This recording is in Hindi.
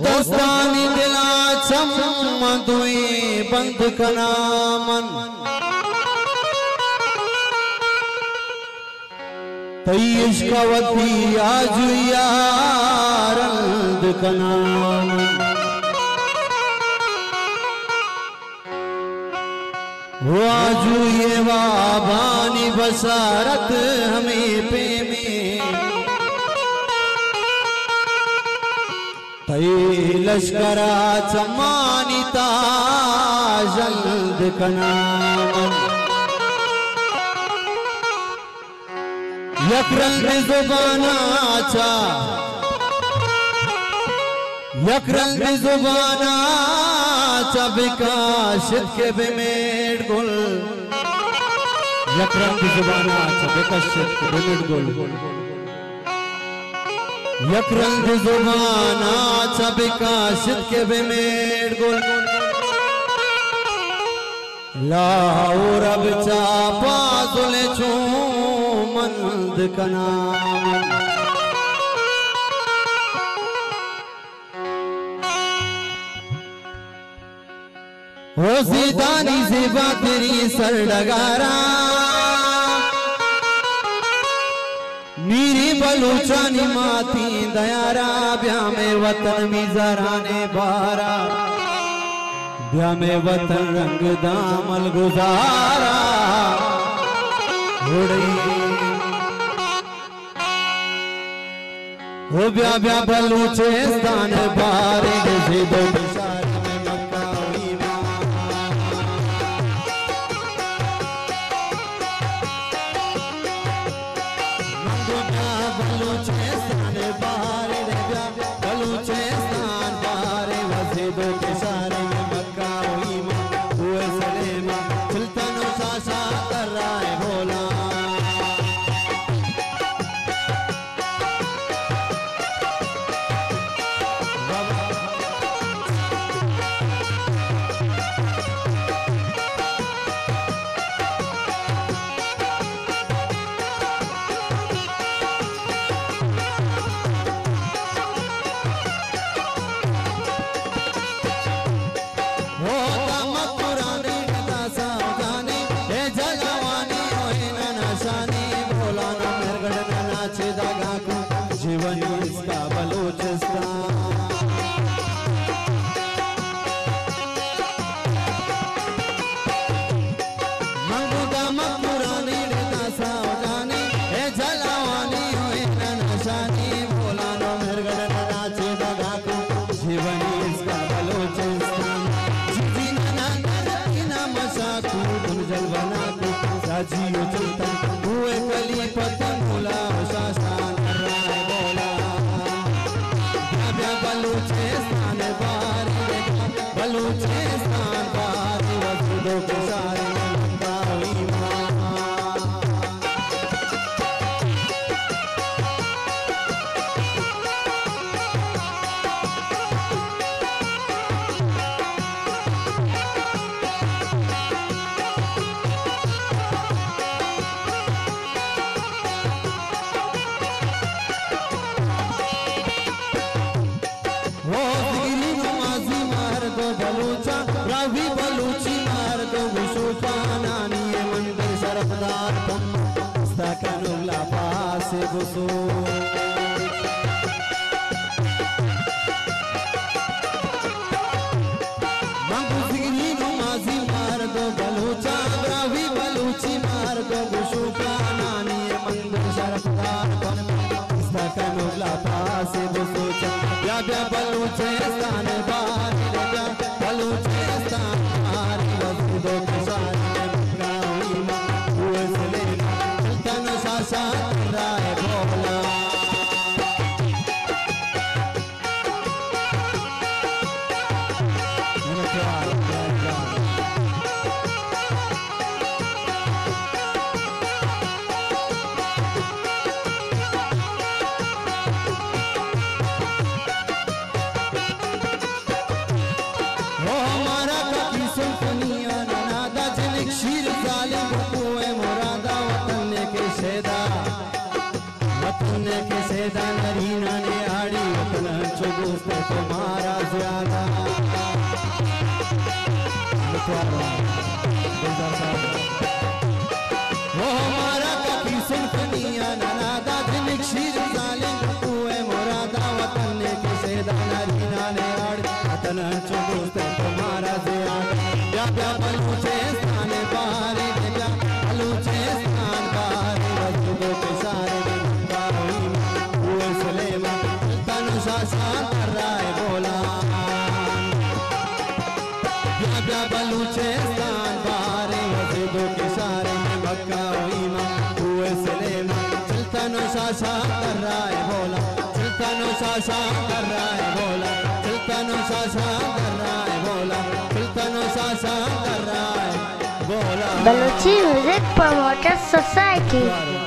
दस्तानी दिला चम दुई बंद कनामन तईश कवती आज यारंद कनामन वो आजू ये वाबानी बसारत हमें पे में तई लश्करा चमानिता जल्द कनामन यकरंग जुबानाचा विकासित के बेमेड गुल यकरंग जुबानाचा विकासित के बेमेड गुल यकरंग जुबानाचा विकासित के बेमेड गुल लाहौर अब चापा जुले छू मंद कनामन हो सीधानी ज़िबा तेरी सर डगारा मीरी बलूचानी माती दयारा ब्या में वतन मिज़राने बारा ब्या में वतन रंग दामल गुजारा हो ब्या ब्या बलूचिस्तान बारे से दो जीवन इसका बलूचिस्तान मंगूदा मकबूरानी रहता सावधानी ए जलावानी होए ना नशानी बोला नो मेरगड़ नाचे दगाको जीवन इसका बलूचिस्तान जीजी ना ना मशाकू दुर्जल बनाकू साजियो चलता हुए कली पतन भूला शासन बलूचिस्तान बारी वसुदो के सारे बलूची मार दो विशुचा नानी मंदिर सरफदार तुम सकनुल्ला पास घुसो मंगुजिरी नमाजी मार दो बलूचा रावी बलूची मार दो विशुचा नानी मंदिर सरफदार तुम सकनुल्ला पास घुसो या ब्या बलूचिस्तान बारी रे बलूचिस्तान दो कर रहा है भोला। नरीना ने आड़ी वतन चुगुस्ते तुम्हारा ज्यादा वो हमारा कभी सुनफनिया नादा दिल शीर जालिम हुए मुरादा वतन के सेदा नरीना ने आड़ी वतन चुगुस्ते तुम्हारा ज्यादा या या बलूचे स्थान बाहरी या बलूचे स्थान बाहरी वस्तुओं के सारे कर रहा है भोला। या बलूचिस्तान बारे वजीदों के सारे में मक्का ईमान हुए सलेमा चलता नुशाशा कर रहा है भोला। चलता नुशाशा कर रहा है भोला। चलता नुशाशा कर रहा है भोला। चलता नुशाशा कर रहा है Bhola. Balochi music promoter society.